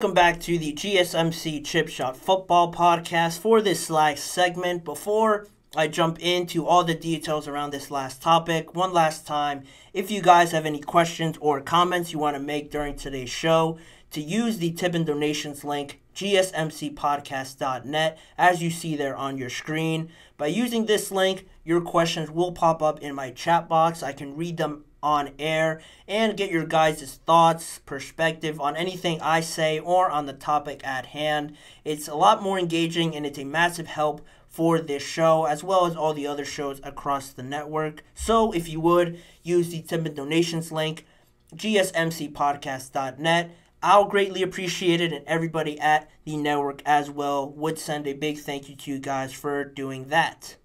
Welcome back to the GSMC Chip Shot Football Podcast. For this last segment, before I jump into all the details around this last topic, one last time, if you guys have any questions or comments you want to make during today's show, to use the tip and donations link, GSMCPodcast.net, as you see there on your screen. By using this link, your questions will pop up in my chat box. I can read them on air and get your guys' thoughts, perspective on anything I say or on the topic at hand. It's a lot more engaging and it's a massive help for this show as well as all the other shows across the network. So if you would, use the tip and donations link, GSMCPodcast.net. I'll greatly appreciate it, and everybody at the network as well would send a big thank you to you guys for doing that.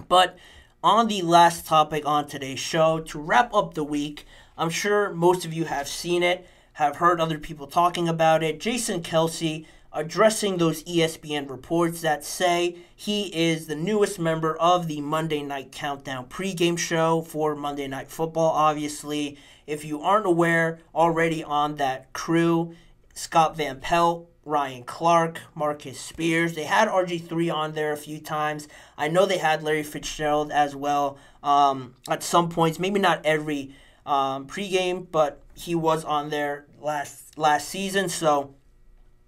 But on the last topic on today's show, to wrap up the week, I'm sure most of you have seen it, have heard other people talking about it. Jason Kelce addressing those ESPN reports that say he is the newest member of the Monday Night Countdown pregame show for Monday Night Football, obviously. If you aren't aware, already on that crew, Scott Van Pelt, Ryan Clark, Marcus Spears. They had RG3 on there a few times. I know they had Larry Fitzgerald as well at some points. Maybe not every pregame, but he was on there last season. So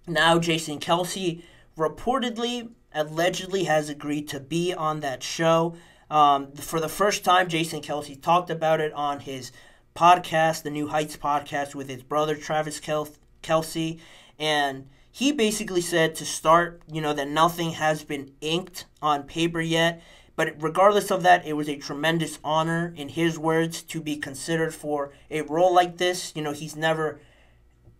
now Jason Kelce reportedly, allegedly has agreed to be on that show. For the first time, Jason Kelce talked about it on his podcast, the New Heights podcast with his brother Travis Kelce, and he basically said to start, that nothing has been inked on paper yet, but regardless of that, it was a tremendous honor, in his words, to be considered for a role like this. He's never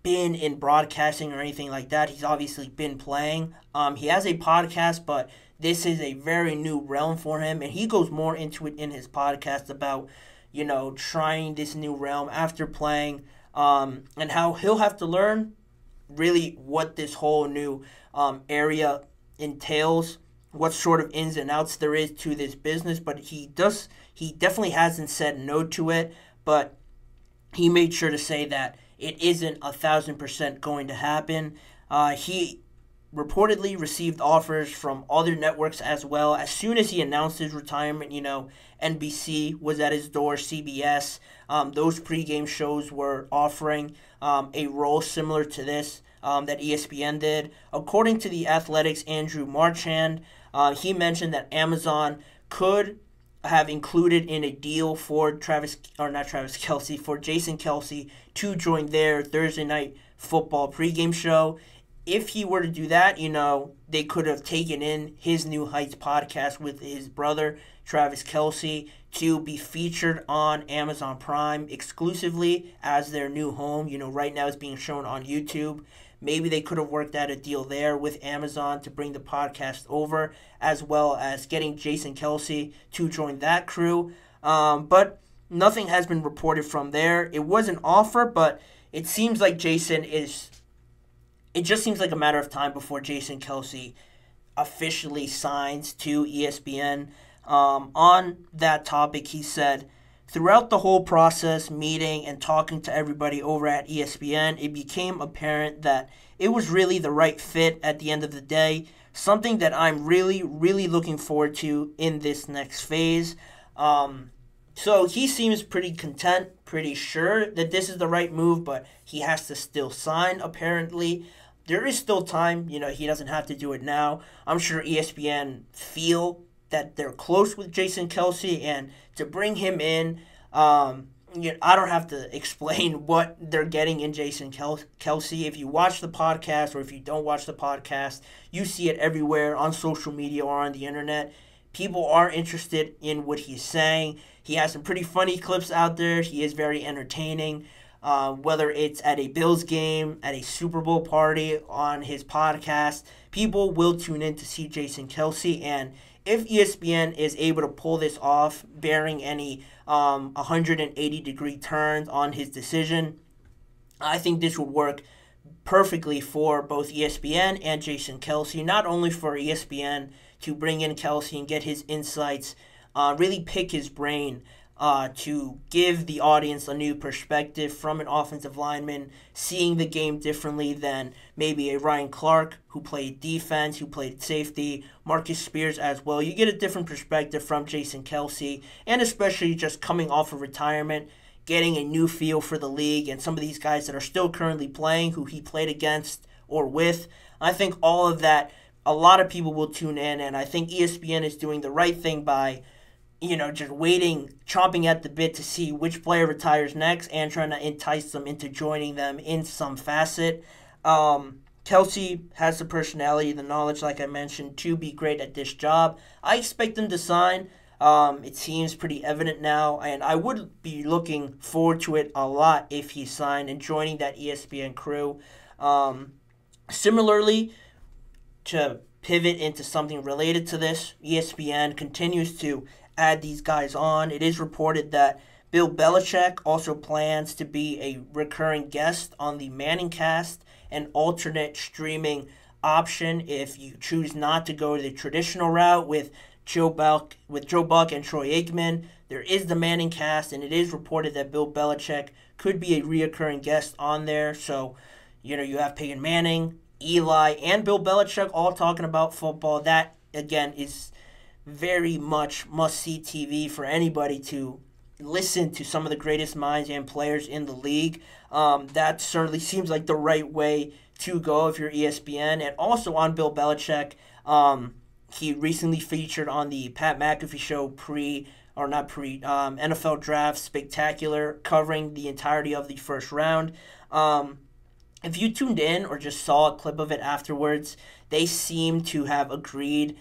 been in broadcasting or anything like that. He's obviously been playing. He has a podcast, but this is a very new realm for him, and he goes more into it in his podcast about trying this new realm after playing, and how he'll have to learn really what this whole new area entails, what sort of ins and outs there is to this business. But he definitely hasn't said no to it, but he made sure to say that it isn't 1,000% going to happen. He reportedly received offers from other networks as well. As soon as he announced his retirement, NBC was at his door, CBS. Those pregame shows were offering a role similar to this that ESPN did. According to The Athletic's Andrew Marchand, he mentioned that Amazon could have included in a deal for for Jason Kelce to join their Thursday Night Football pregame show. If he were to do that, they could have taken in his New Heights podcast with his brother, Travis Kelce, to be featured on Amazon Prime exclusively as their new home. Right now it's being shown on YouTube. Maybe they could have worked out a deal there with Amazon to bring the podcast over, as well as getting Jason Kelce to join that crew. But nothing has been reported from there. It was an offer, but it seems like it just seems like a matter of time before Jason Kelce officially signs to ESPN. On that topic, he said, throughout the whole process, meeting and talking to everybody over at ESPN, it became apparent that it was really the right fit at the end of the day, something that I'm really, really looking forward to in this next phase. So he seems pretty content, pretty sure that this is the right move, but he has to still sign, apparently. There is still time. He doesn't have to do it now. I'm sure ESPN feel that they're close with Jason Kelce, and to bring him in, I don't have to explain what they're getting in Jason Kelce. If you watch the podcast or if you don't watch the podcast, you see it everywhere on social media or on the internet. People are interested in what he's saying. He has some pretty funny clips out there. He is very entertaining. Whether it's at a Bills game, at a Super Bowl party, on his podcast, people will tune in to see Jason Kelce. And if ESPN is able to pull this off, bearing any 180-degree turns on his decision, I think this would work perfectly for both ESPN and Jason Kelce. Not only for ESPN to bring in Kelce and get his insights, really pick his brain to give the audience a new perspective from an offensive lineman, seeing the game differently than maybe a Ryan Clark who played defense, who played safety, Marcus Spears as well. You get a different perspective from Jason Kelce, and especially just coming off of retirement, getting a new feel for the league and some of these guys that are still currently playing, who he played against or with. I think all of that, a lot of people will tune in, and I think ESPN is doing the right thing by just waiting, chomping at the bit to see which player retires next and trying to entice them into joining them in some facet. Kelce has the personality, the knowledge, like I mentioned, to be great at this job. I expect him to sign. It seems pretty evident now, and I would be looking forward to it a lot if he signed and joining that ESPN crew. Similarly, to pivot into something related to this, ESPN continues to add these guys on. It is reported that Bill Belichick also plans to be a recurring guest on the Manning Cast, an alternate streaming option if you choose not to go the traditional route with Joe Buck and Troy Aikman. There is the Manning Cast, and it is reported that Bill Belichick could be a reoccurring guest on there. So, you have Peyton Manning, Eli, and Bill Belichick all talking about football. That, again, is very much must-see TV for anybody to listen to some of the greatest minds and players in the league. That certainly seems like the right way to go if you're ESPN. And also on Bill Belichick, he recently featured on the Pat McAfee show NFL Draft Spectacular, covering the entirety of the first round. If you tuned in or just saw a clip of it afterwards, they seem to have agreed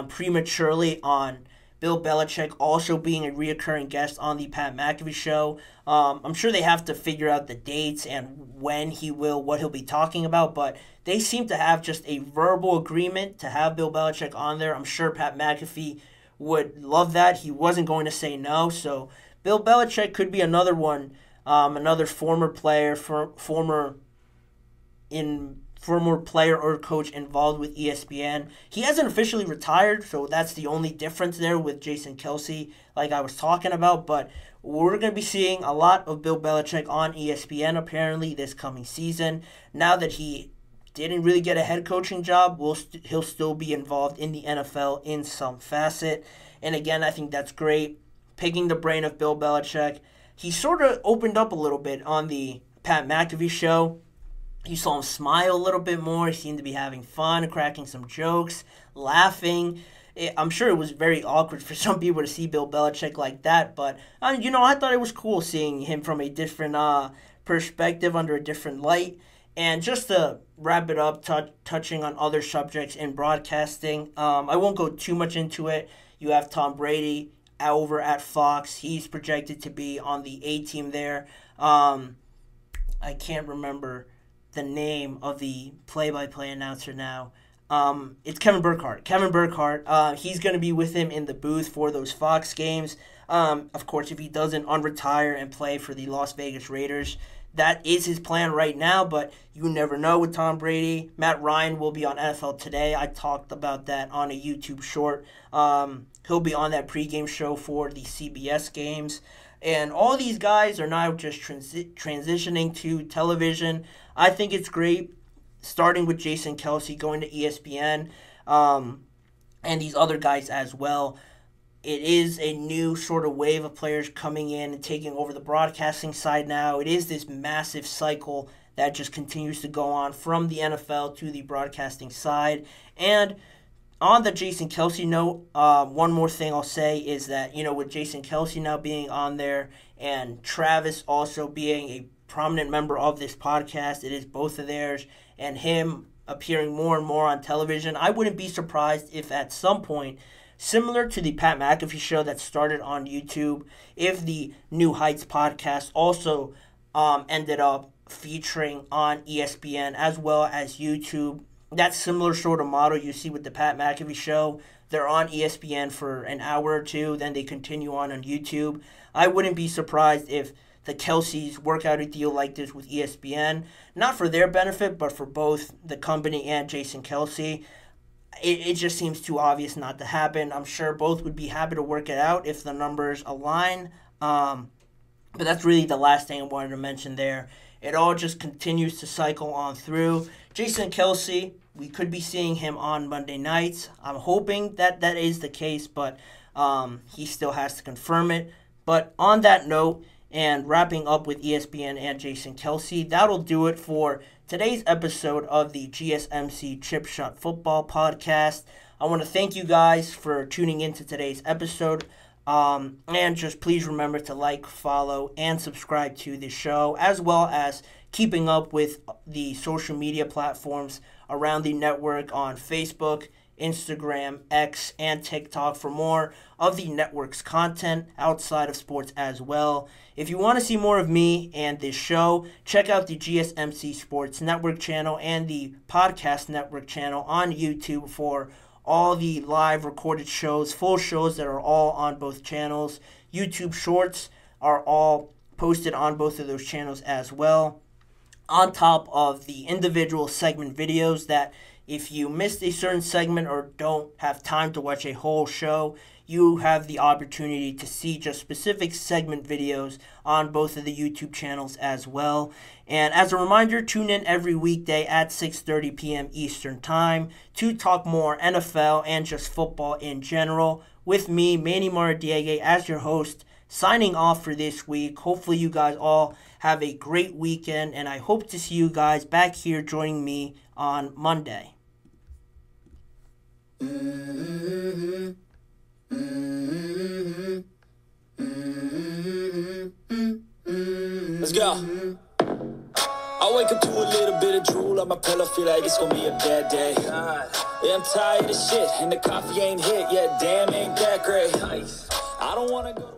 prematurely on Bill Belichick also being a reoccurring guest on the Pat McAfee show. I'm sure they have to figure out the dates and when what he'll be talking about, but they seem to have just a verbal agreement to have Bill Belichick on there. I'm sure Pat McAfee would love that. He wasn't going to say no, so Bill Belichick could be another one, another former player, former player or coach involved with ESPN. He hasn't officially retired, so that's the only difference there with Jason Kelce, like I was talking about. But we're going to be seeing a lot of Bill Belichick on ESPN apparently this coming season. Now that he didn't really get a head coaching job, he'll still be involved in the NFL in some facet. And again, I think that's great. Picking the brain of Bill Belichick. He sort of opened up a little bit on the Pat McAfee show. You saw him smile a little bit more. He seemed to be having fun, cracking some jokes, laughing. I'm sure it was very awkward for some people to see Bill Belichick like that, but, I thought it was cool seeing him from a different perspective, under a different light. And just to wrap it up, touching on other subjects in broadcasting, I won't go too much into it. You have Tom Brady over at Fox. He's projected to be on the A-team there. I can't remember the name of the play-by-play announcer now. It's Kevin Burkhardt. He's going to be with him in the booth for those Fox games. Of course, if he doesn't unretire and play for the Las Vegas Raiders, that is his plan right now, but you never know with Tom Brady. Matt Ryan will be on NFL Today. I talked about that on a YouTube short. He'll be on that pregame show for the CBS games. And all these guys are now just transitioning to television. I think it's great, starting with Jason Kelce going to ESPN, and these other guys as well. It is a new sort of wave of players coming in and taking over the broadcasting side now. It is this massive cycle that just continues to go on from the NFL to the broadcasting side. And on the Jason Kelce note, one more thing I'll say is that, with Jason Kelce now being on there and Travis also being a prominent member of this podcast, it is both of theirs, and him appearing more and more on television, I wouldn't be surprised if at some point, similar to the Pat McAfee show that started on YouTube, if the New Heights podcast also ended up featuring on ESPN as well as YouTube. That similar sort of model you see with the Pat McAfee show. They're on ESPN for an hour or two, then they continue on YouTube. I wouldn't be surprised if the Kelce's work out a deal like this with ESPN, not for their benefit, but for both the company and Jason Kelce. It just seems too obvious not to happen. I'm sure both would be happy to work it out if the numbers align. But that's really the last thing I wanted to mention there. It all just continues to cycle on through. Jason Kelce, we could be seeing him on Monday nights. I'm hoping that that is the case, but he still has to confirm it. But on that note, and wrapping up with ESPN and Jason Kelce, that'll do it for today's episode of the GSMC Chip Shot Football Podcast. I want to thank you guys for tuning into today's episode. And just please remember to like, follow, and subscribe to the show, as well as keeping up with the social media platforms around the network on Facebook, Instagram, X, and TikTok for more of the network's content outside of sports as well. If you want to see more of me and this show, check out the GSMC Sports Network channel and the Podcast Network channel on YouTube for all the live recorded shows, full shows that are all on both channels. YouTube Shorts are all posted on both of those channels as well, on top of the individual segment videos that if you missed a certain segment or don't have time to watch a whole show, you have the opportunity to see just specific segment videos on both of the YouTube channels as well. And as a reminder, tune in every weekday at 6:30 p.m. Eastern Time to talk more NFL and just football in general with me, Manny Maradiaga, as your host, signing off for this week. Hopefully you guys all have a great weekend, and I hope to see you guys back here joining me on Monday. Let's go. I wake up to a little bit of drool on my pillow, feel like it's gonna be a bad day. Yeah, I'm tired of shit, and the coffee ain't hit yet. Damn, ain't that great. I don't wanna go to